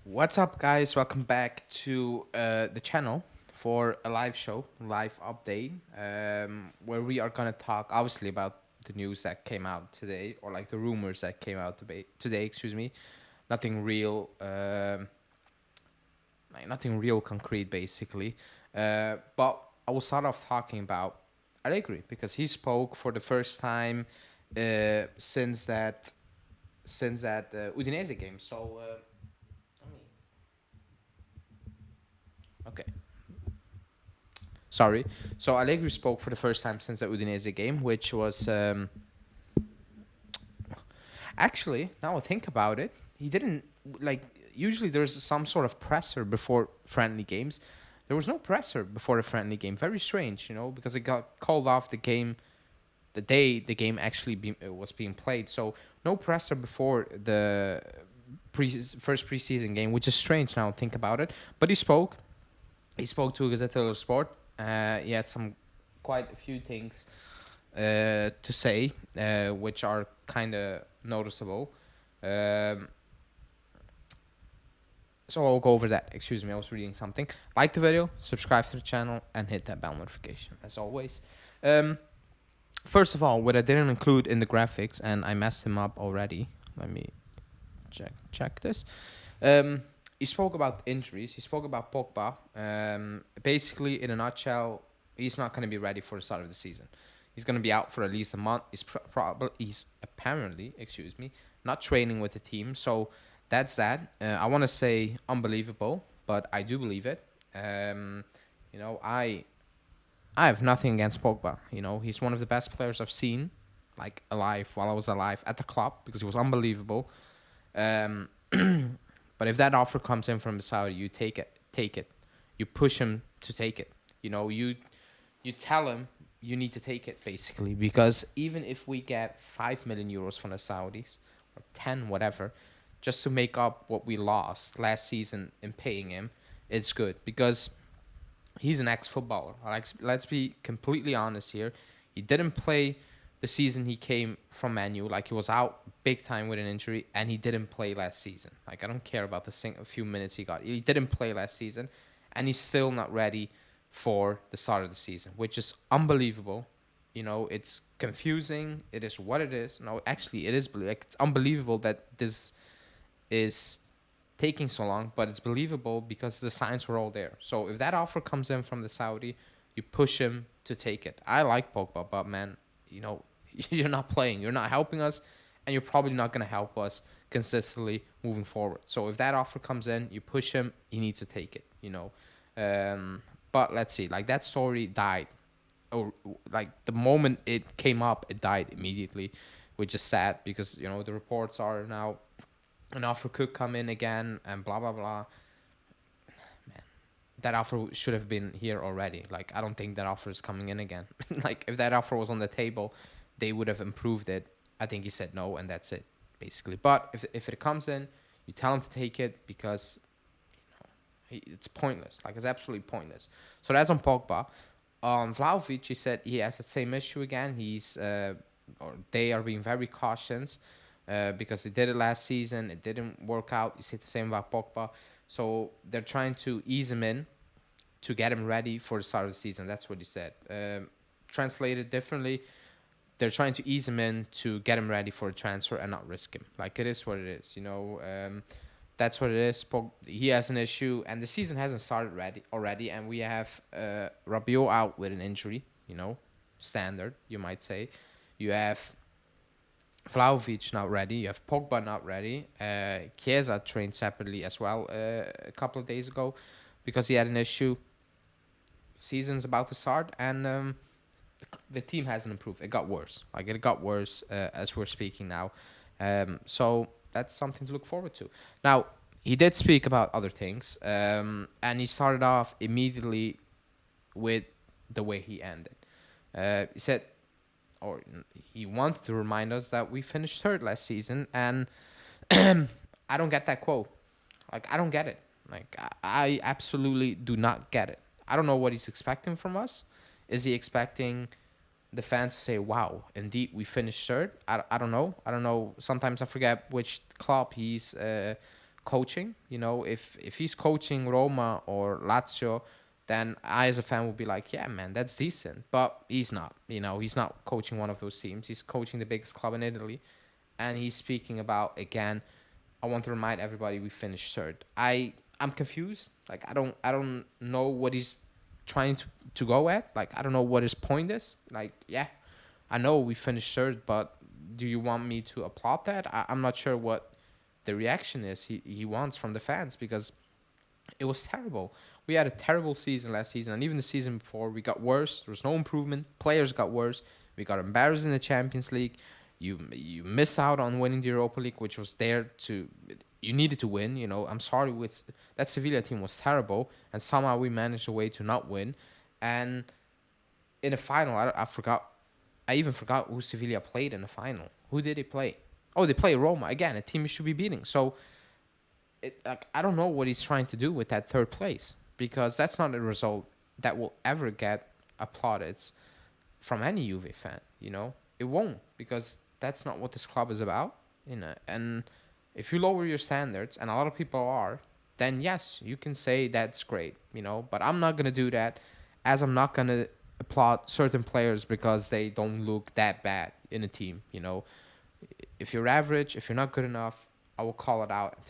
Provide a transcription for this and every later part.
What's up, guys? Welcome back to the channel for a live show, live update, where we are gonna talk obviously about the news that came out today, or like the rumors that came out today. Excuse me, nothing real, like nothing real concrete, basically. But I will start off talking about Allegri because he spoke for the first time since that Udinese game. So. Okay. Sorry. So Allegri spoke for the first time since the Udinese game, which was actually, now I think about it, he didn't like. Usually, there's some sort of presser before friendly games. There was no presser before the friendly game. Very strange, because it got called off the game the day the game actually was being played. So no presser before the first preseason game, which is strange now. I think about it, but he spoke. He spoke to Gazzetta dello Sport. He had some quite a few things to say, which are kind of noticeable. Um, so I'll go over that. Excuse me, I was reading something. Like the video, subscribe to the channel, and hit that bell notification as always. Um, First of all, what I didn't include in the graphics, and I messed him up already. Let me check this. Um, he spoke about injuries. He spoke about Pogba. Basically, in a nutshell, he's not going to be ready for the start of the season. He's going to be out for at least a month. He's apparently, excuse me, not training with the team. So that's that. I want to say unbelievable, but I do believe it. Um, you know, I have nothing against Pogba. He's one of the best players I've seen, like alive while I was alive at the club because he was unbelievable. Um, but if that offer comes in from the Saudi, you take it. Take it. You push him to take it. You tell him you need to take it basically because even if we get 5 million euros from the Saudis or 10, whatever, just to make up what we lost last season in paying him, it's good because he's an ex-footballer. Like, let's be completely honest here. He didn't play the season he came from Manu. Like, he was out big time with an injury, and he didn't play last season. Like, I don't care about a few minutes he got. He didn't play last season, and he's still not ready for the start of the season, which is unbelievable. It's confusing. It is what it is. No, actually, it is like it's unbelievable that this is taking so long, but it's believable because the signs were all there. So if that offer comes in from the Saudi, you push him to take it. I like Pogba, but man, you're not playing, you're not helping us, and you're probably not going to help us consistently moving forward. So if that offer comes in, you push him, he needs to take it. But let's see, like that story died, or like the moment it came up, it died immediately, which is sad because the reports are now an offer could come in again and blah blah blah. Man, that offer should have been here already. Like, I don't think that offer is coming in again. Like, if that offer was on the table, they would have improved it. I think he said no, and that's it, basically. But if it comes in, you tell him to take it because it's pointless. Like, it's absolutely pointless. So that's on Pogba. On Vlahovic, he said he has the same issue again. Or they are being very cautious because they did it last season. It didn't work out. You say the same about Pogba. So they're trying to ease him in to get him ready for the start of the season. That's what he said. Translated differently, they're trying to ease him in to get him ready for a transfer and not risk him. Like, it is what it is. That's what it is. He has an issue, and the season hasn't started already, and we have Rabiot out with an injury. Standard, you might say. You have Vlahovic not ready. You have Pogba not ready. Chiesa trained separately as well a couple of days ago because he had an issue. Season's about to start, and the team hasn't improved. It got worse. Like, it got worse as we're speaking now. So that's something to look forward to. Now, he did speak about other things, and he started off immediately with the way he ended. He said, or he wanted to remind us that we finished third last season, and I don't get that quote. Like, I don't get it. Like, I absolutely do not get it. I don't know what he's expecting from us. Is he expecting the fans to say, wow, indeed, we finished third? I don't know. I don't know. Sometimes I forget which club he's coaching. You know, if he's coaching Roma or Lazio, then I as a fan will be like, yeah, man, that's decent. But he's not. You know, he's not coaching one of those teams. He's coaching the biggest club in Italy, and he's speaking about again. I want to remind everybody we finished third. I'm confused. Like I don't know what he's trying to go at. Like I don't know what his point is. Like yeah, I know we finished third, but do you want me to applaud that? I'm not sure what the reaction is he wants from the fans because it was terrible. We had a terrible season last season, and even the season before, we got worse. There was no improvement. Players got worse. We got embarrassed in the Champions League. You miss out on winning the Europa League, which was there to you needed to win. You know, I'm sorry, with that Sevilla team was terrible, and somehow we managed a way to not win. And in the final, I forgot. I even forgot who Sevilla played in the final. Who did they play? Oh, they play Roma again, a team you should be beating. So like I don't know what he's trying to do with that third place because that's not a result that will ever get applauded from any Juve fan. You know, it won't because that's not what this club is about. You know, and if you lower your standards, and a lot of people are, then yes, you can say that's great. You know, but I'm not gonna do that, as I'm not gonna applaud certain players because they don't look that bad in a team. You know, if you're average, if you're not good enough, I will call it out.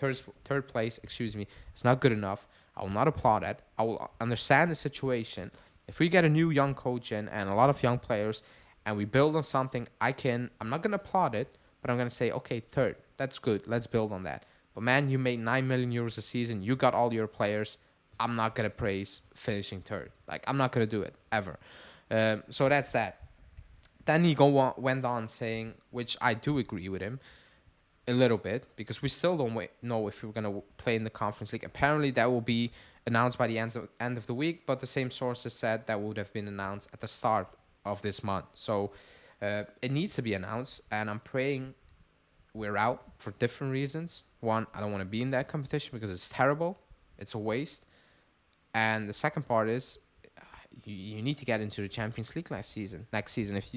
Third place, excuse me, it's not good enough. I will not applaud it. I will understand the situation. If we get a new young coach in and a lot of young players, and we build on something, I'm not gonna applaud it, but I'm gonna say, okay, third, that's good. Let's build on that. But man, you made 9 million euros a season. You got all your players. I'm not gonna praise finishing third. Like I'm not gonna do it ever. So that's that. Then he went on saying, which I do agree with him a little bit, because we still don't know if we're going to play in the Conference League. Apparently, that will be announced by the end of the week, but the same sources said that would have been announced at the start of this month. So it needs to be announced, and I'm praying we're out for different reasons. One, I don't want to be in that competition because it's terrible. It's a waste. And the second part is you need to get into the Champions League next season. If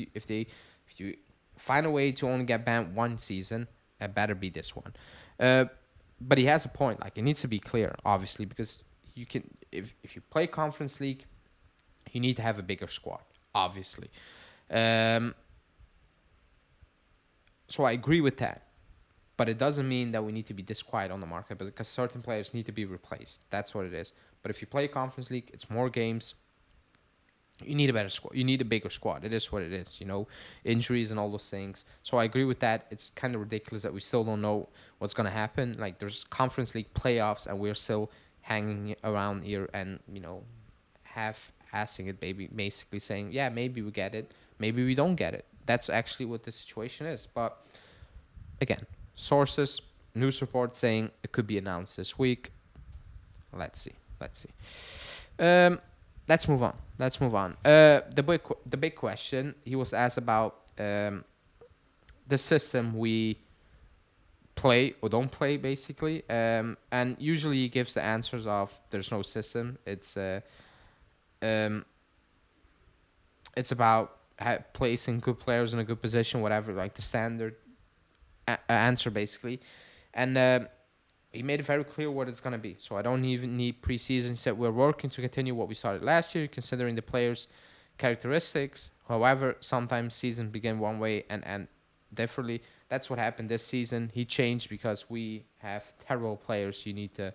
you find a way to only get banned one season, it better be this one. But he has a point. Like it needs to be clear, obviously, because you can if you play Conference League, you need to have a bigger squad, obviously. So I agree with that. But it doesn't mean that we need to be this quiet on the market because certain players need to be replaced. That's what it is. But if you play Conference League, it's more games. You need a better squad. You need a bigger squad. It is what it is, you know, injuries and all those things. So I agree with that. It's kind of ridiculous that we still don't know what's going to happen. Like there's Conference League playoffs and we're still hanging around here and, you know, half-assing it, basically saying, yeah, maybe we get it. Maybe we don't get it. That's actually what the situation is. But again, sources, news report saying it could be announced this week. Let's see. Let's move on. The big question, he was asked about the system we play or don't play, basically. And usually he gives the answers of there's no system. It's about placing good players in a good position, whatever, like the standard answer, basically. And he made it very clear what it's going to be. So I don't even need preseason. He said we're working to continue what we started last year, considering the players' characteristics. However, sometimes seasons begin one way and end differently. That's what happened this season. He changed because we have terrible players you need to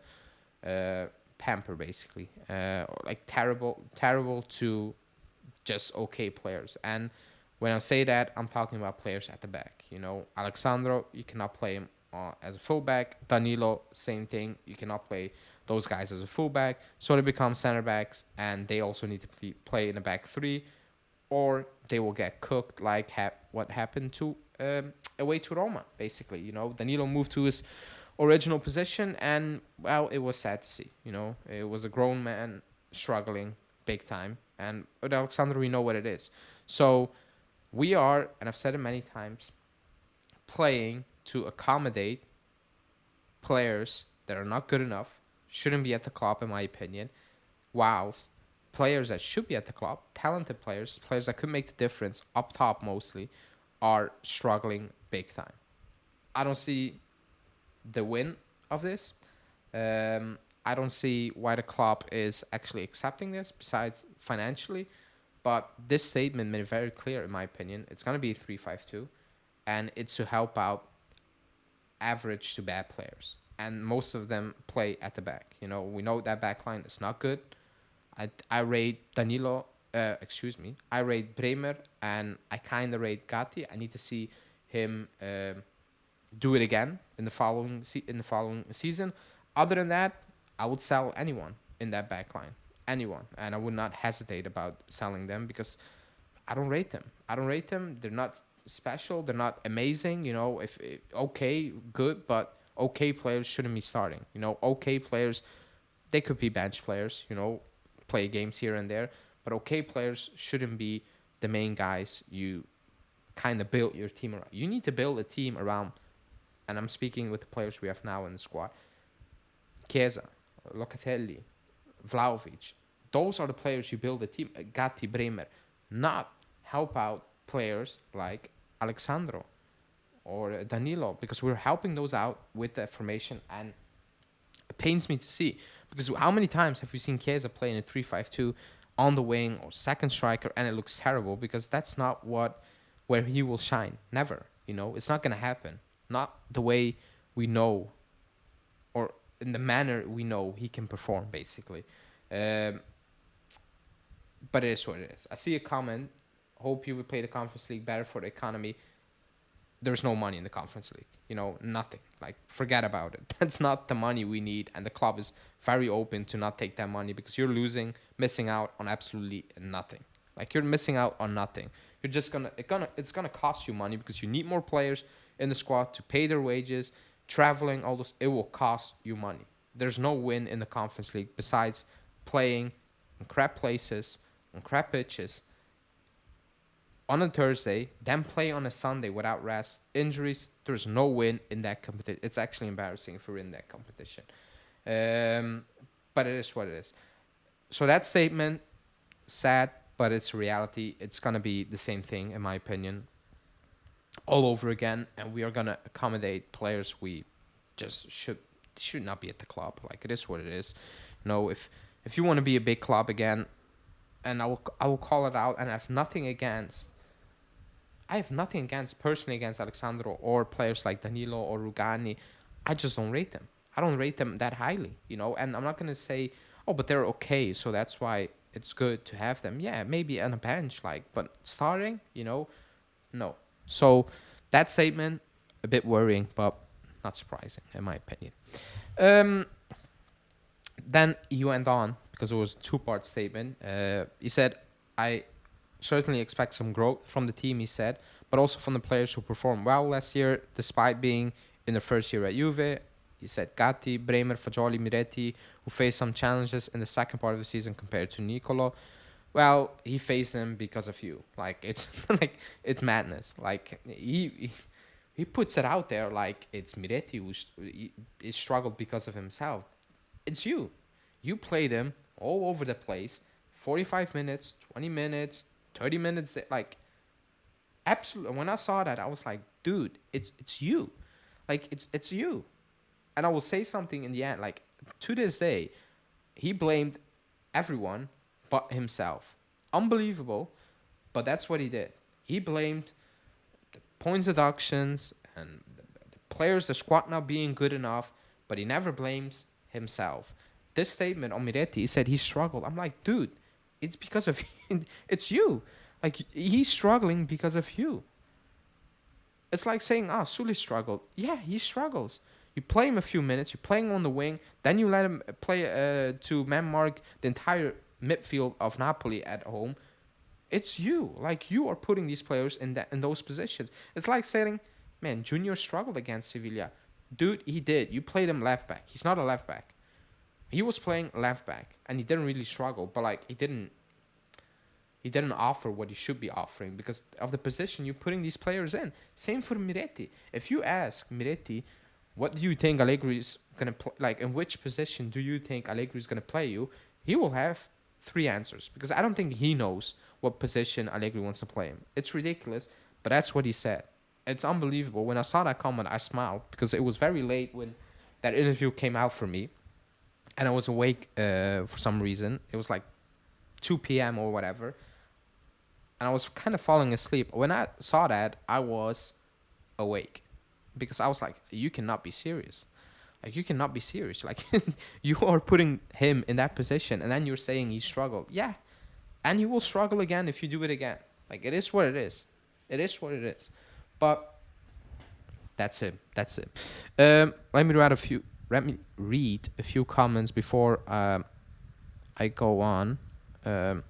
pamper, basically. Like terrible to just okay players. And when I say that, I'm talking about players at the back. You know, Alexandro, you cannot play him as a fullback. Danilo, same thing. You cannot play those guys as a fullback. So they become center backs, and they also need to play in a back three, or they will get cooked like what happened to away to Roma, basically. You know, Danilo moved to his original position, and, well, it was sad to see. You know, it was a grown man struggling big time. And with Alexandro, we know what it is. So we are, and I've said it many times, playing to accommodate players that are not good enough, shouldn't be at the club, in my opinion, whilst players that should be at the club, talented players that could make the difference, up top mostly, are struggling big time. I don't see the win of this. I don't see why the club is actually accepting this, besides financially. But this statement made it very clear, in my opinion. It's going to be a 3-5-2, and it's to help out average to bad players. And most of them play at the back. We know that back line is not good. I rate Danilo, I rate Bremer, and I kind of rate Gatti. I need to see him do it again in the following season. Other than that, I would sell anyone in that back line, anyone, and I would not hesitate about selling them because I don't rate them. I don't rate them. They're not special. They're not amazing. If okay, good, but okay players shouldn't be starting. Okay players, they could be bench players. Play games here and there, but okay players shouldn't be the main guys you kind of build your team around. You need to build a team around, and I'm speaking with the players we have now in the squad. Chiesa, Locatelli, Vlahovic. Those are the players you build a team. Gatti, Bremer, not help out players like Alexandro or Danilo, because we're helping those out with the formation, and it pains me to see, because how many times have we seen Chiesa play in a 3-5-2 on the wing or second striker, and it looks terrible, because that's not where he will shine. Never. It's not going to happen. Not the way we know, or in the manner we know he can perform, basically. But it is what it is. I see a comment. Hope you would play the Conference League better for the economy. There's no money in the Conference League. Nothing. Like, forget about it. That's not the money we need, and the club is very open to not take that money, because you're missing out on absolutely nothing. Like, you're missing out on nothing. You're just it's gonna cost you money, because you need more players in the squad to pay their wages, traveling, all those. It will cost you money. There's no win in the Conference League besides playing in crap places, on crap pitches, on a Thursday, then play on a Sunday without rest, injuries. There's no win in that competition. It's actually embarrassing if we're in that competition. But it is what it is. So that statement, sad, but it's reality. It's going to be the same thing, in my opinion, all over again. And we are going to accommodate players we just should not be at the club. Like, it is what it is. If you want to be a big club again, and I will call it out, and I have nothing against personally against Alexandro or players like Danilo or Rugani. I just don't rate them. I don't rate them that highly, and I'm not going to say, oh, but they're okay, so that's why it's good to have them. Yeah, maybe on a bench, but starting, no. So that statement, a bit worrying, but not surprising, in my opinion. Then he went on, because it was a two-part statement. He said, I certainly expect some growth from the team, he said, but also from the players who performed well last year, despite being in their first year at Juve. He said Gatti, Bremer, Fagioli, Miretti, who faced some challenges in the second part of the season compared to Nicolo. Well, he faced them because of you. It's it's madness. He puts it out there like it's Miretti who struggled because of himself. It's you. You play them all over the place, 45 minutes, 20 minutes, 30 minutes. Absolutely. When I saw that, I was like, dude, it's you. It's you. And I will say something in the end. To this day, he blamed everyone but himself. Unbelievable, but that's what he did. He blamed the points deductions and the players, the squad not being good enough, but he never blames himself. This statement on Miretti, he said he struggled. I'm like, dude, it's because of it's you. He's struggling because of you. It's like saying, Sully struggled. Yeah, he struggles. You play him a few minutes, you play him on the wing, then you let him play to man mark the entire midfield of Napoli at home. It's you. You are putting these players in those positions. It's like saying, man, Junior struggled against Sevilla. Dude, he did. You played him left back. He's not a left back. He was playing left back, and he didn't really struggle, but he didn't offer what he should be offering because of the position you're putting these players in. Same for Miretti. If you ask Miretti, what do you think Allegri is going to play? In which position do you think Allegri is going to play you? He will have 3 answers because I don't think he knows what position Allegri wants to play him. It's ridiculous, but that's what he said. It's unbelievable. When I saw that comment, I smiled because it was very late when that interview came out for me. and I was awake for some reason. It was like 2 p.m. or whatever, and I was kind of falling asleep. When I saw that, I was awake because I was like, you cannot be serious. Like, you cannot be serious. Like, you are putting him in that position, and then you're saying he struggled. Yeah, and you will struggle again if you do it again. Like, it is what it is. It is what it is. But that's it. That's it. Let me read a few. Let me read a few comments before I go on. I'm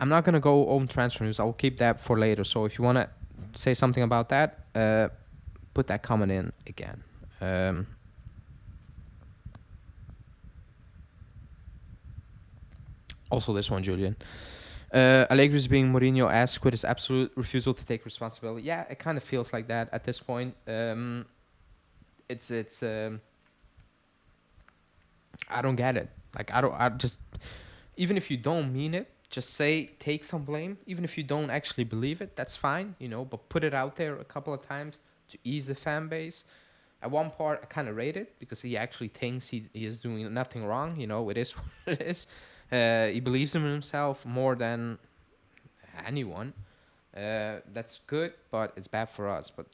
not gonna go on transfer news. I will keep that for later. So if you wanna say something about that, put that comment in again. Also, this one, Julian. Allegri is being Mourinho-esque with his absolute refusal to take responsibility. Yeah, it kind of feels like that at this point. It's. I don't get it. Like, I just. Even if you don't mean it, just take some blame. Even if you don't actually believe it, that's fine, but put it out there a couple of times to ease the fan base. At one part, I kind of rate it because he actually thinks he is doing nothing wrong. It is what it is. He believes in himself more than anyone. That's good, but it's bad for us. But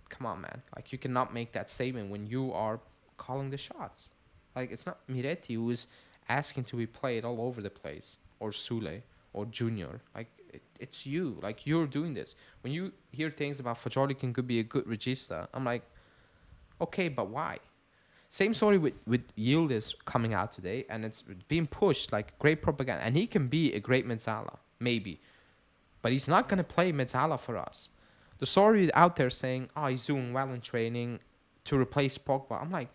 come on, man. Like, you cannot make that statement when you are calling the shots. Like, it's not Miretti who is asking to be played all over the place, or Sule, or Junior. Like, it's you. Like, you're doing this. When you hear things about Fajolikin could be a good regista, I'm like, okay, but why? Same story with Yildiz coming out today, and it's being pushed like great propaganda. And he can be a great Mezzala, maybe. But he's not going to play Mezzala for us. The story out there saying, oh, he's doing well in training to replace Pogba. I'm like,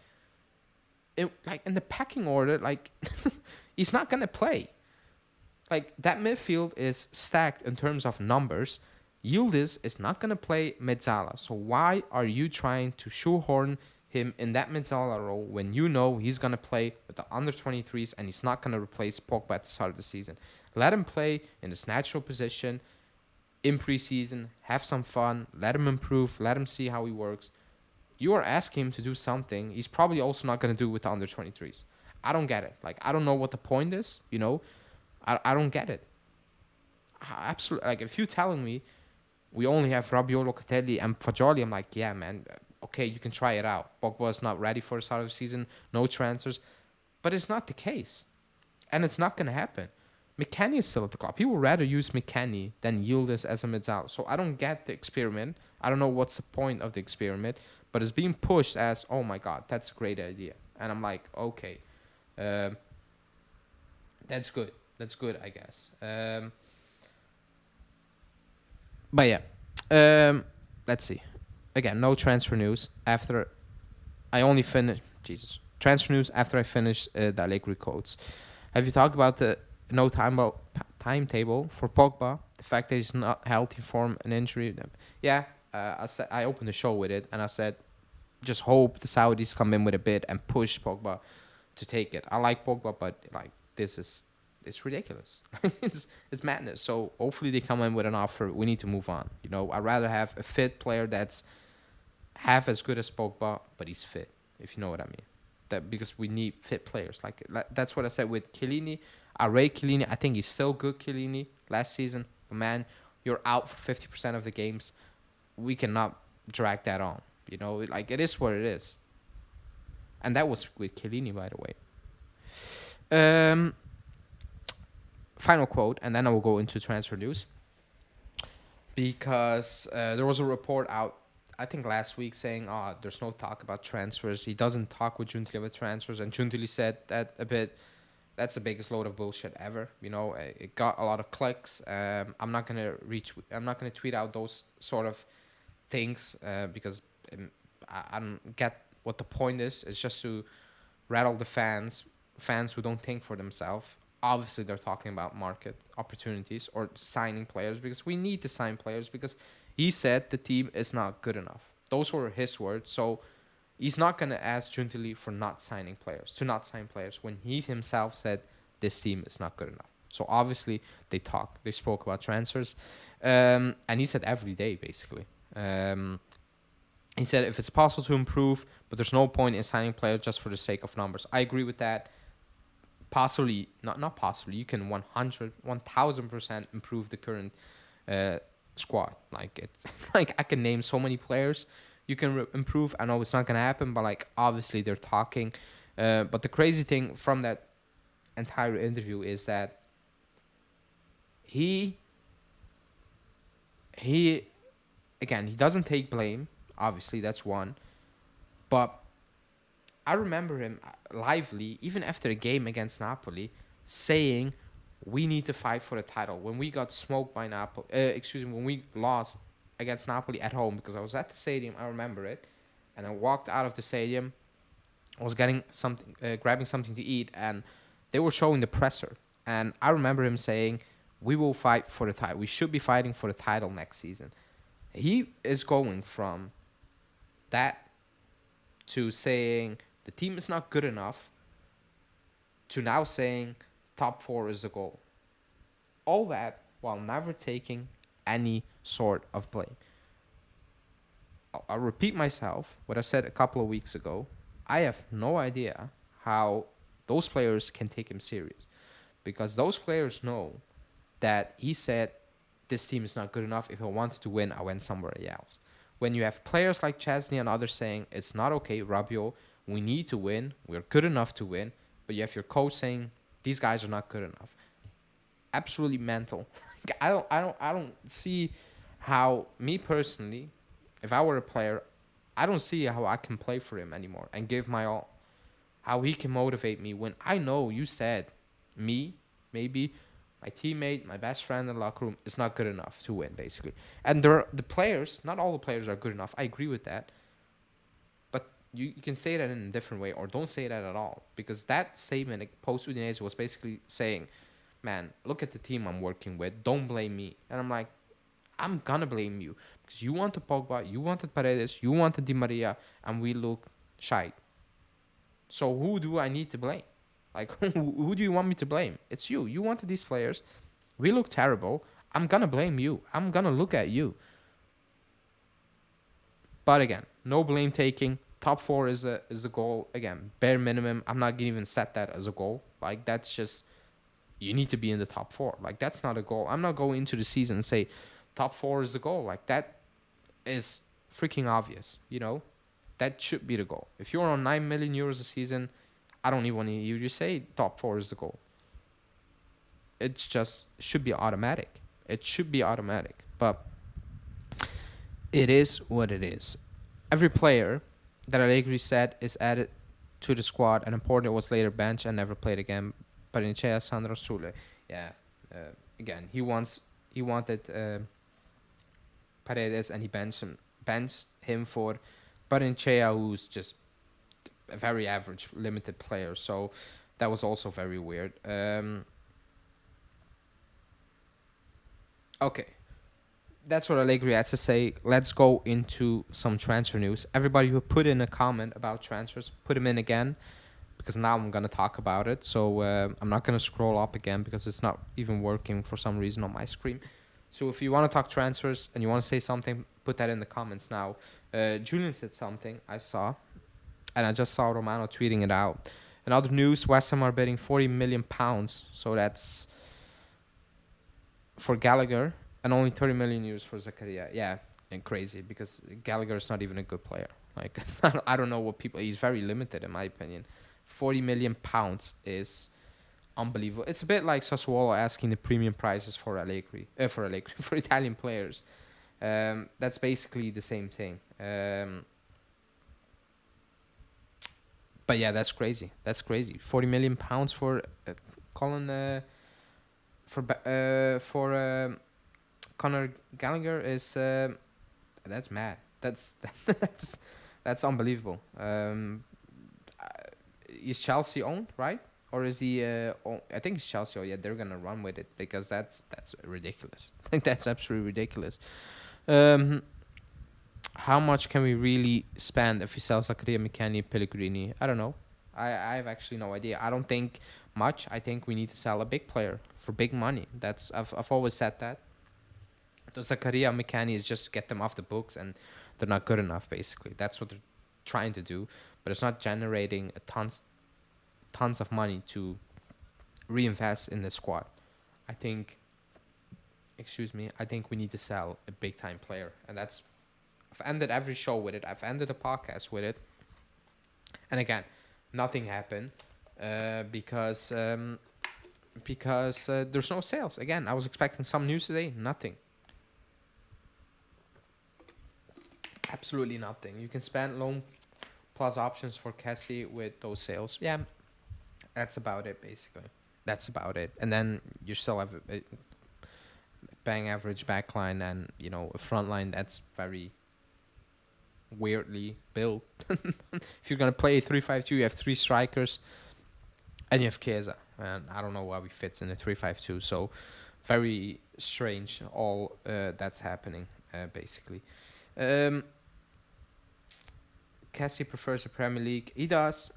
in the pecking order, like, he's not going to play. Like, that midfield is stacked in terms of numbers. Yildiz is not going to play Mezzala. So why are you trying to shoehorn him in that Mezzala role when you know he's going to play with the under-23s and he's not going to replace Pogba at the start of the season? Let him play in his natural position in preseason, have some fun, let him improve, let him see how he works. You are asking him to do something he's probably also not going to do with the under-23s. I don't get it. Like, I don't know what the point is, I don't get it. Absolutely. Like, if you're telling me we only have Rabiot, Locatelli, and Fagioli, I'm like, yeah, man, okay, you can try it out. Pogba is not ready for the start of the season, no transfers. But it's not the case. And it's not going to happen. McKennie is still at the club. He would rather use McKennie than Yildiz as a Mezzala. So I don't get the experiment. I don't know what's the point of the experiment. But it's being pushed as, oh my God, that's a great idea. And I'm like, okay. That's good. That's good, I guess. But yeah. Let's see. Again, no transfer news after I only finished. Jesus. Transfer news after I finished the Allegri quotes. Have you talked about the no timetable for Pogba? The fact that he's not healthy from an injury. Yeah, I opened the show with it and I said, just hope the Saudis come in with a bid and push Pogba to take it. I like Pogba, but like it's ridiculous. it's madness. So hopefully they come in with an offer. We need to move on. I'd rather have a fit player that's half as good as Pogba, but he's fit, if you know what I mean. That because we need fit players. Like that's what I said with Chiellini. I rate Chiellini. I think he's still good, Chiellini, last season. But man, you're out for 50% of the games. We cannot drag that on. Like it is what it is. And that was with Chiellini, by the way. Final quote, and then I will go into transfer news. Because there was a report out, I think last week, saying, there's no talk about transfers. He doesn't talk with Giuntoli about transfers. And Giuntoli said that that's the biggest load of bullshit ever. It got a lot of clicks. I'm not gonna tweet out those sort of things because I don't get what the point is. It's just to rattle the fans who don't think for themselves. Obviously, they're talking about market opportunities or signing players because we need to sign players because he said the team is not good enough. Those were his words. So he's not going to ask Giuntoli to not sign players when he himself said this team is not good enough. So obviously, they spoke about transfers. And he said every day, basically. He said if it's possible to improve, but there's no point in signing players just for the sake of numbers. I agree with that. Possibly, not possibly. You can 1000% improve the current uh, squad. Like it's like I can name so many players you can improve. I know it's not gonna happen, but like obviously they're talking. But the crazy thing from that entire interview is that he he again he doesn't take blame. Obviously, that's one. But I remember him lively, even after a game against Napoli, saying, "We need to fight for the title." When we got smoked by Napoli, when we lost against Napoli at home, because I was at the stadium, I remember it, and I walked out of the stadium. I was getting something, grabbing something to eat, and they were showing the presser, and I remember him saying, "We will fight for the title. We should be fighting for the title next season." He is going from that to saying the team is not good enough to now saying top four is the goal. All that while never taking any sort of blame. I'll repeat myself, what I said a couple of weeks ago. I have no idea how those players can take him serious, because those players know that he said this team is not good enough. If I wanted to win, I went somewhere else. When you have players like Chesney and others saying it's not okay, Rabiot, we need to win, we're good enough to win, but you have your coach saying these guys are not good enough. Absolutely mental. I don't see how, me personally, if I were a player, I don't see how I can play for him anymore and give my all. How he can motivate me when I know you said me, maybe my teammate, my best friend in the locker room is not good enough to win, basically. And the players, not all the players are good enough. I agree with that. But you can say that in a different way, or don't say that at all. Because that statement, like, post Udinese, was basically saying, man, look at the team I'm working with. Don't blame me. And I'm like, I'm going to blame you. Because you wanted Pogba, you wanted Paredes, you wanted Di Maria, and we look shy. So who do I need to blame? Like, who do you want me to blame? It's you. You wanted these players. We look terrible. I'm going to blame you. I'm going to look at you. But again, no blame taking. Top four is the goal. Again, bare minimum. I'm not going to even set that as a goal. Like, that's just, you need to be in the top four. Like, that's not a goal. I'm not going into the season and say top four is the goal. Like, that is freaking obvious, you know? That should be the goal. If you're on 9 million euros a season, I don't even want to hear you say top four is the goal. It's just, it should be automatic. It should be automatic. But it is what it is. Every player that Allegri said is added to the squad, and important was later benched and never played again. Parincea, Sandro Sule. Yeah. Again, he wanted Paredes, and he benched him for Parincea, who's just a very average, limited player. So that was also very weird. Okay. That's what Allegri had to say. Let's go into some transfer news. Everybody who put in a comment about transfers, put them in again, because now I'm going to talk about it. So I'm not going to scroll up again because it's not even working for some reason on my screen. So if you want to talk transfers and you want to say something, put that in the comments now. Julian said something I saw, and I just saw Romano tweeting it out. In other news, West Ham are bidding £40 million. So that's for Gallagher, and only 30 million euros for Zakaria. Yeah, and crazy, because Gallagher is not even a good player. Like, I don't know what people... He's very limited, in my opinion. £40 million is unbelievable. It's a bit like Sassuolo asking the premium prices for Allegri, for Italian players. That's basically the same thing. But yeah, that's crazy. That's crazy. £40 million for Colin... for Conor Gallagher is that's mad. That's unbelievable. Is Chelsea owned, right? Or is he? I think it's Chelsea. Oh, yeah, they're gonna run with it, because that's ridiculous. I think that's absolutely ridiculous. How much can we really spend if we sell Zakaria, McKennie, Pellegrini? I don't know. I have actually no idea. I don't think much. I think we need to sell a big player for big money. I've always said that. The Zakaria, McKennie is just to get them off the books, and they're not good enough. Basically, that's what they're trying to do, but it's not generating tons of money to reinvest in the squad. I think, excuse me, I think we need to sell a big time player, and that's. I've ended every show with it. I've ended the podcast with it, and again, nothing happened because there's no sales. Again, I was expecting some news today. Nothing. Absolutely nothing. You can spend loan plus options for Cassie with those sales. Yeah, that's about it, basically. That's about it. And then you still have a bang average backline and, a front line that's very weirdly built. If you're going to play 3-5-2, you have 3 strikers and you have Chiesa. And I don't know how he fits in the 3-5-2. So very strange all that's happening, basically. Cassie prefers the Premier League. He does.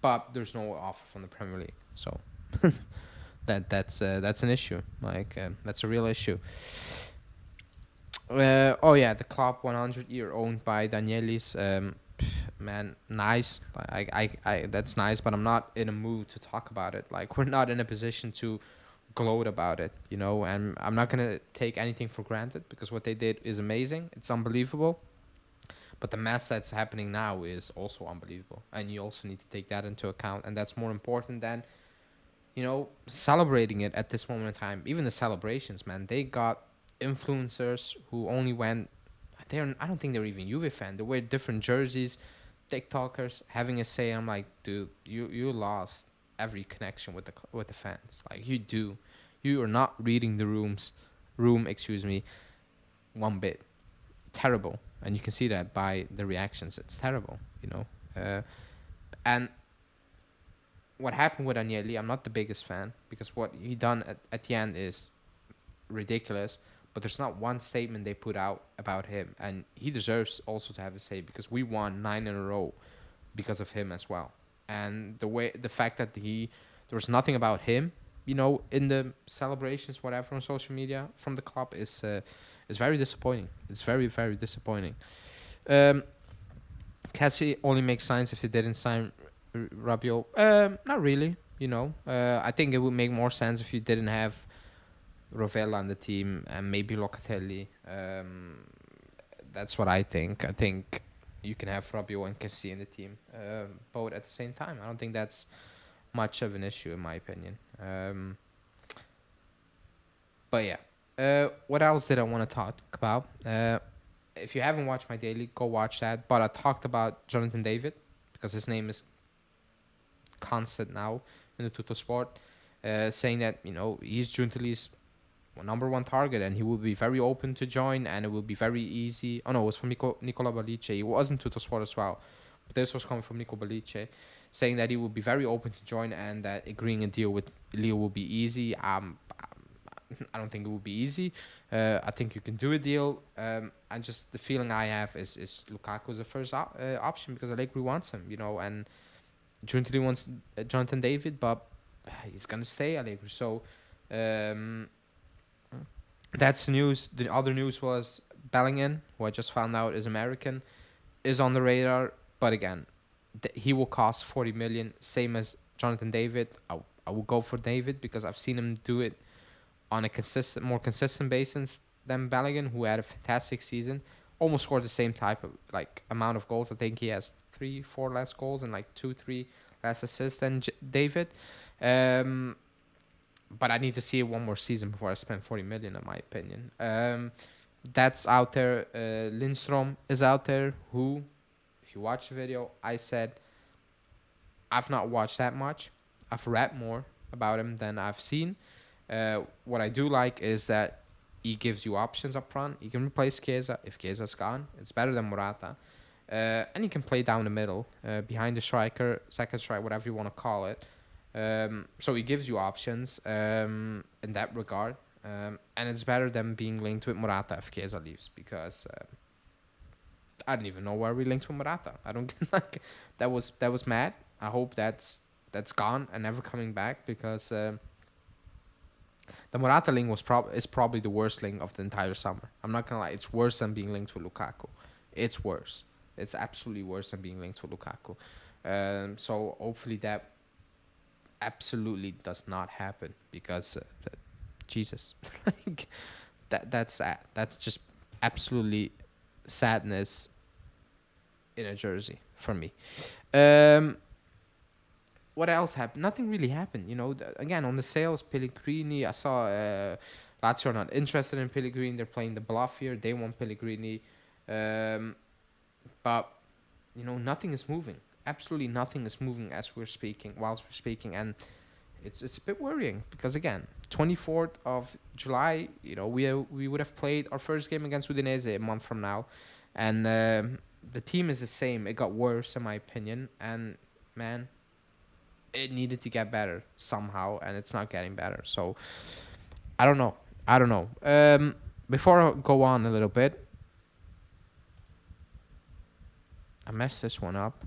But there's no offer from the Premier League, so that's an issue. That's a real issue. The club 100-year owned by Danielis. Man, nice. I that's nice, but I'm not in a mood to talk about it. Like, we're not in a position to gloat about it, and I'm not gonna take anything for granted because what they did is amazing. It's unbelievable. But the mess that's happening now is also unbelievable. And you also need to take that into account. And that's more important than, celebrating it at this moment in time. Even the celebrations, man. They got influencers who only went... I don't think they're even Juve fan. They wear different jerseys. TikTokers having a say. I'm like, dude, you lost every connection with the fans. Like, you do. You are not reading the room, one bit. Terrible. And you can see that by the reactions. It's terrible, and what happened with Agnelli, I'm not the biggest fan because what he done at the end is ridiculous, but there's not one statement they put out about him, and he deserves also to have a say because we won 9 in a row because of him as well. And the fact that there was nothing about him, in the celebrations, whatever, on social media from the club is very disappointing. It's very, very disappointing. Cassie only makes signs if they didn't sign Rabiot. Not really, I think it would make more sense if you didn't have Rovella on the team and maybe Locatelli. That's what I think. I think you can have Rabiot and Cassie in the team both at the same time. I don't think that's much of an issue in my opinion. But yeah. What else did I want to talk about? If you haven't watched my daily, go watch that. But I talked about Jonathan David because his name is constant now in the Tutto Sport, saying that he's Giuntoli's number 1 target and he will be very open to join and it will be very easy. Oh no, it was from Nicola Balice. It wasn't Tutto Sport as well, but this was coming from Nico Balice, saying that he will be very open to join and that agreeing a deal with Leo will be easy. I don't think it would be easy. I think you can do a deal. And just the feeling I have is Lukaku's the first option because Allegri wants him, and Giuntoli wants Jonathan David, but he's going to stay Allegri. So that's news. The other news was Bellingham, who I just found out is American, is on the radar. But again, he will cost 40 million, same as Jonathan David. I will go for David because I've seen him do it on a more consistent basis than Bellingham, who had a fantastic season, almost scored the same type of amount of goals. I think he has 3-4 less goals and 2-3 less assists than David. But I need to see it one more season before I spend 40 million, in my opinion. That's out there. Lindstrom is out there, who, if you watch the video, I said I've not watched that much. I've read more about him than I've seen. What I do like is that he gives you options up front. He can replace Chiesa if Chiesa's gone. It's better than Morata. And he can play down the middle, behind the striker, second striker, whatever you want to call it. So he gives you options in that regard. And it's better than being linked with Morata if Chiesa leaves, because I don't even know where we linked with Morata. I don't that was mad. I hope that's gone and never coming back, because The Morata link is probably the worst link of the entire summer. I'm not gonna lie, it's worse than being linked with Lukaku. It's worse. It's absolutely worse than being linked with Lukaku. So hopefully that absolutely does not happen because Jesus, like that's sad. That's just absolutely sadness in a jersey for me. Um, what else happened? Nothing really happened. Again, on the sales, Pellegrini, I saw Lazio are not interested in Pellegrini. They're playing the bluff here. They want Pellegrini. Um, but, nothing is moving. Absolutely nothing is moving whilst we're speaking. And it's a bit worrying because, again, 24th of July, we would have played our first game against Udinese a month from now. And the team is the same. It got worse, in my opinion. And, man, it needed to get better somehow, and it's not getting better. So I don't know. Before I go on a little bit, I messed this one up.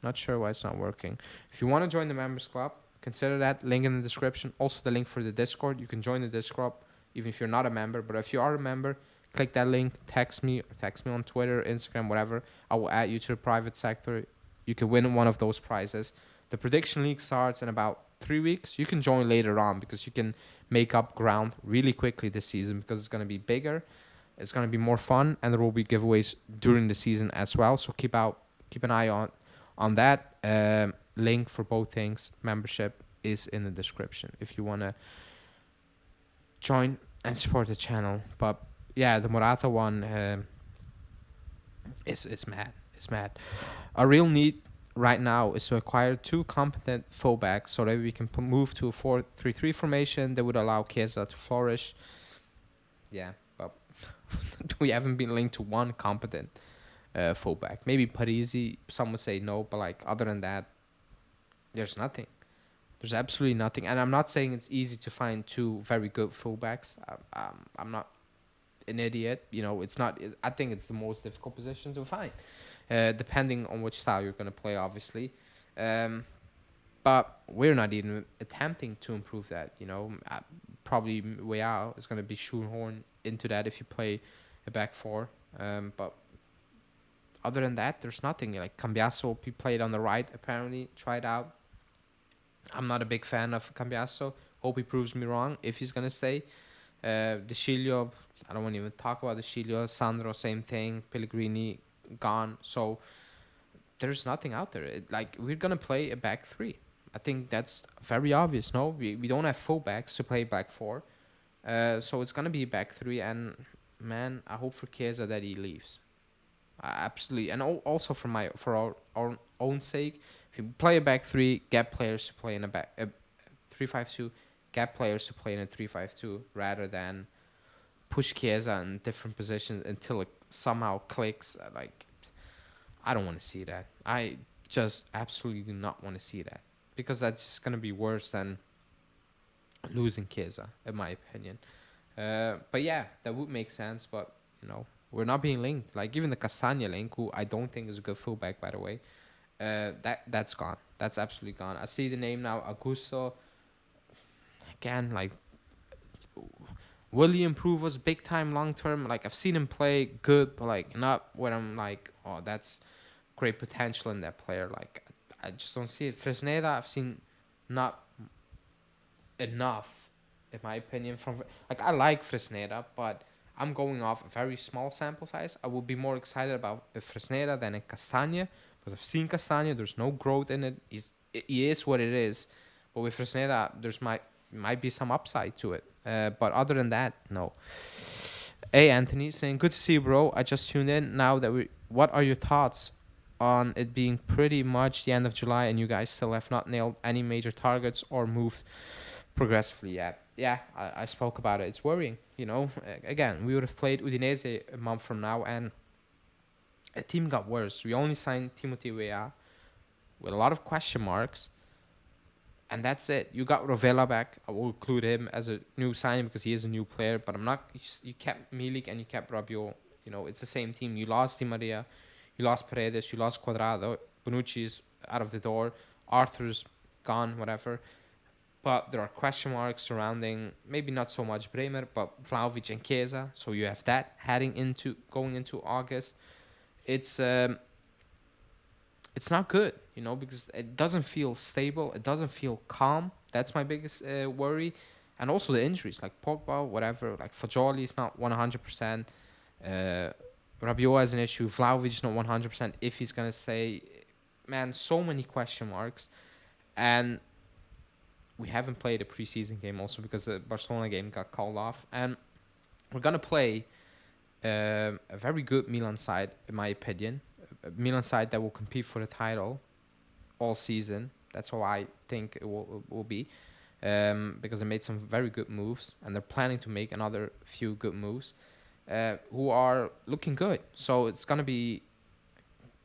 Not sure why it's not working. If you want to join the members club, consider that link in the description. Also the link for the Discord. You can join the Discord even if you're not a member. But if you are a member, click that link. Text me on Twitter, Instagram, whatever. I will add you to the private sector. You can win one of those prizes. The prediction league starts in about 3 weeks. You can join later on because you can make up ground really quickly this season because it's going to be bigger. It's going to be more fun, and there will be giveaways during the season as well. So keep an eye on that. Link for both things. Membership is in the description if you want to join and support the channel. But yeah, the Morata one is mad. It's mad. A real need right now is to acquire 2 competent fullbacks so that we can move to a 4-3-3 formation that would allow Chiesa to flourish. Yeah, but we haven't been linked to one competent fullback. Maybe Parisi, some would say no, but like other than that, there's nothing. There's absolutely nothing. And I'm not saying it's easy to find 2 very good fullbacks. I'm not an idiot. It's not. I think it's the most difficult position to find. Depending on which style you're going to play, obviously. But we're not even attempting to improve that, probably way out is going to be shoehorned into that if you play a back 4. But other than that, there's nothing. Like Cambiasso will be played on the right, apparently, tried out. I'm not a big fan of Cambiasso. Hope he proves me wrong if he's going to stay. De Sciglio, I don't want to even talk about De Sciglio. Sandro, same thing. Pellegrini, gone. So there's nothing out there. We're gonna play a back 3. I think that's very obvious. No, we don't have fullbacks to play back 4. So it's gonna be back 3. And man, I hope for Chiesa that he leaves. Absolutely, and also for our own sake, if you play a back 3, get players to play in a 3-5-2. Get players to play in a 3-5-2 rather than push Chiesa in different positions until it somehow clicks. I don't want to see that. I just absolutely do not want to see that because that's just going to be worse than losing Chiesa, in my opinion. But yeah, that would make sense. But we're not being linked. Like even the Castagna link, who I don't think is a good fullback, by the way. That's gone. That's absolutely gone. I see the name now, Augusto. Again, will he improve us big time long term? Like I've seen him play good, but not where I'm like, oh, that's great potential in that player. Like I just don't see it. Fresneda, I've seen not enough, in my opinion. I like Fresneda, but I'm going off a very small sample size. I will be more excited about Fresneda than in Castagna because I've seen Castagna. There's no growth in it. He is what it is. But with Fresneda, there's might be some upside to it. But other than that, no. Hey, Anthony, saying, good to see you, bro. I just tuned in now that what are your thoughts on it being pretty much the end of July and you guys still have not nailed any major targets or moved progressively yet? Yeah, I spoke about it. It's worrying, Again, we would have played Udinese a month from now and the team got worse. We only signed Timothy Weah with a lot of question marks. And that's it. You got Rovella back. I will include him as a new signing because he is a new player. But I'm not. You kept Milik and you kept Rabiot. It's the same team. You lost Di Maria, you lost Paredes, you lost Cuadrado. Bonucci's out of the door. Arthur's gone. Whatever. But there are question marks surrounding maybe not so much Bremer, but Vlahovic and Chiesa. So you have that heading into going into August. It's it's not good, because it doesn't feel stable. It doesn't feel calm. That's my biggest worry, and also the injuries like Pogba, whatever. Like Fajoli is not 100%. Rabiot has an issue. Vlahovic is not 100% if he's gonna stay. Man, so many question marks, and we haven't played a preseason game also because the Barcelona game got called off, and we're gonna play a very good Milan side, in my opinion. A Milan side that will compete for the title all season. That's how I think it will be, because they made some very good moves, and they're planning to make another few good moves, who are looking good. So it's gonna be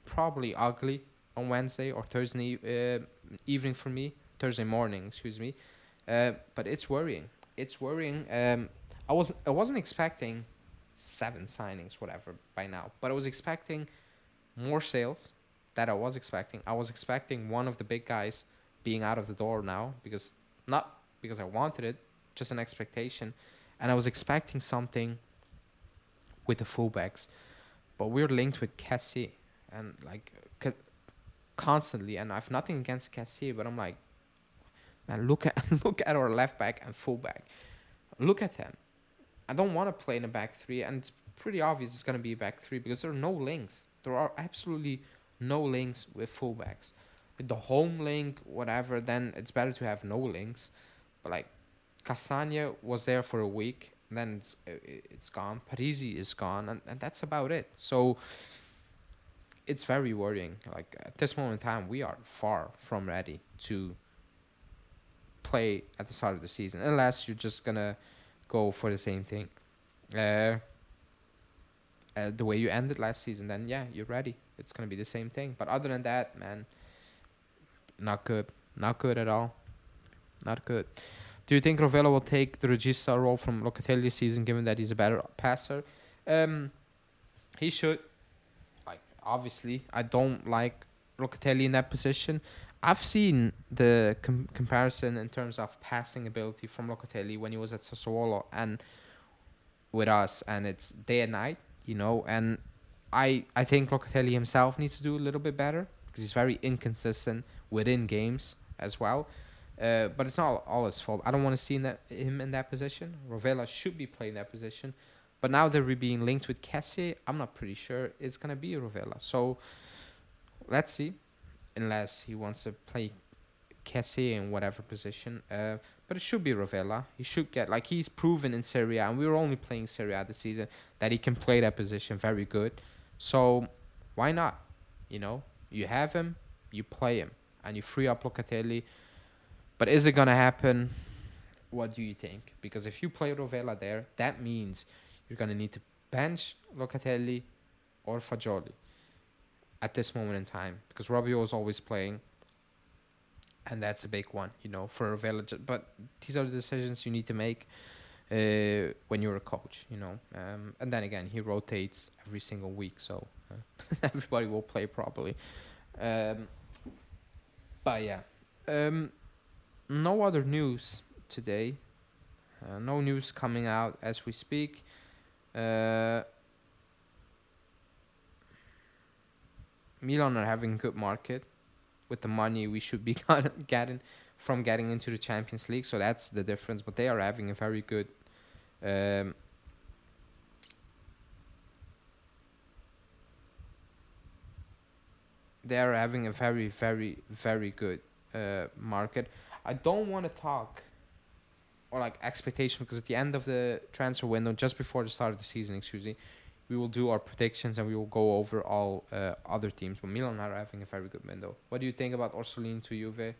probably ugly on Wednesday or Thursday evening for me. Thursday morning, excuse me. But it's worrying. It's worrying. I wasn't expecting 7 signings, whatever, by now, but I was expecting more sales. That I was expecting. I was expecting one of the big guys being out of the door now, because not because I wanted it, just an expectation, and I was expecting something with the fullbacks, but we're linked with Cassie and like constantly, and I've nothing against Cassie, but I'm like, man, look at look at our left back and fullback. Look at them. I don't want to play in a back three, and it's pretty obvious it's going to be a back three because there are no links. There are absolutely no links with fullbacks. With the home link, whatever, then it's better to have no links. But like, Castagna was there for a week, then it's gone. Parisi is gone, and that's about it. So it's very worrying. Like, at this moment in time, we are far from ready to play at the start of the season, unless you're just gonna go for the same thing. The way you ended last season, then yeah, you're ready. It's gonna be the same thing. But other than that, man, not good. Not good at all. Not good. Do you think Rovella will take the Regista role from Locatelli this season, given that he's a better passer? He should. Like, obviously, I don't like Locatelli in that position. I've seen the comparison in terms of passing ability from Locatelli when he was at Sassuolo and with us, and it's day and night, and I think Locatelli himself needs to do a little bit better because he's very inconsistent within games as well. But it's not all his fault. I don't want to see him in that position. Rovella should be playing that position. But now that we're being linked with Kessie, I'm not pretty sure it's going to be Rovella. So let's see. Unless he wants to play Kessie in whatever position. But it should be Rovella. He should get, like, he's proven in Serie A, and we were only playing Serie A this season, that he can play that position very good. So why not? You have him, you play him, and you free up Locatelli. But is it going to happen? What do you think? Because if you play Rovella there, that means you're going to need to bench Locatelli or Fagioli at this moment in time, because Rabiot is always playing, and that's a big one, for Rovella. But these are the decisions you need to make when you're a coach, and then again, he rotates every single week, so everybody will play properly. But yeah, no other news today. No news coming out as we speak. Milan are having a good market with the money we should be getting from getting into the Champions League. So that's the difference. But they are having a very good they are having a very, very, very good market. I don't want to talk or like expectation, because at the end of the transfer window, just before the start of the season, excuse me, we will do our predictions and we will go over all other teams. But Milan are having a very good window. What do you think about Orsolini to Juve?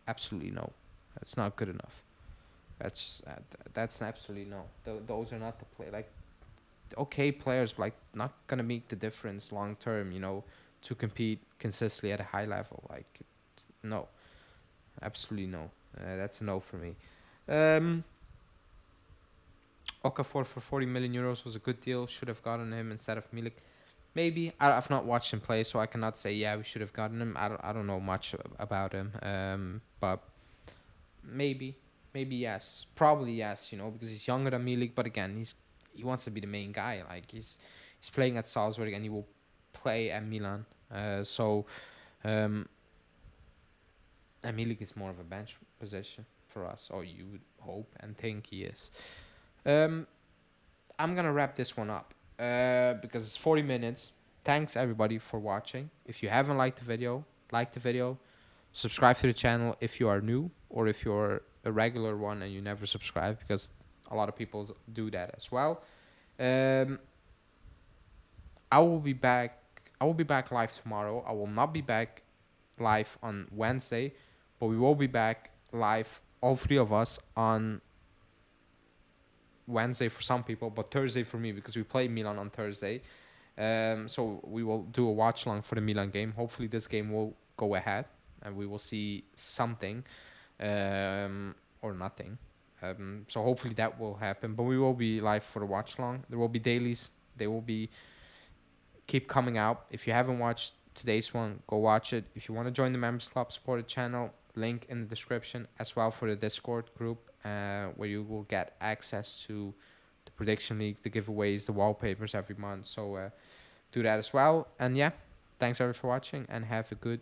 Absolutely no. That's not good enough. That's an absolutely no. Those are not the play. Like, okay players, but like not gonna make the difference long term. To compete consistently at a high level. Like, no, absolutely no. That's a no for me. Okafor for 40 million euros was a good deal. Should have gotten him instead of Milik. Maybe. I've not watched him play, so I cannot say, yeah, we should have gotten him. I don't know much about him. But maybe. maybe yes, probably yes. You know, because he's younger than Milik, but again, he wants to be the main guy. Like he's playing at Salzburg and he will play at Milan. So um, and Milik is more of a bench position for us, or you would hope and think he is. Um, I'm gonna wrap this one up because it's 40 minutes. Thanks everybody for watching. If you haven't liked the video, like the video. Subscribe to the channel if you are new, or if you're a regular one and you never subscribe, because a lot of people do that as well. Um, I will be back. I will be back live tomorrow. I will not be back live on Wednesday, but we will be back live, all three of us, on Wednesday for some people, but Thursday for me because we play Milan on Thursday. So we will do a watch along for the Milan game. Hopefully this game will go ahead and we will see something or nothing. So hopefully that will happen. But we will be live for the watch along. There will be dailies. They will be keep coming out. If you haven't watched today's one, go watch it. If you want to join the Members Club, support the channel, link in the description, as well for the Discord group where you will get access to the prediction league, the giveaways, the wallpapers every month. So do that as well. And yeah, thanks everyone for watching and have a good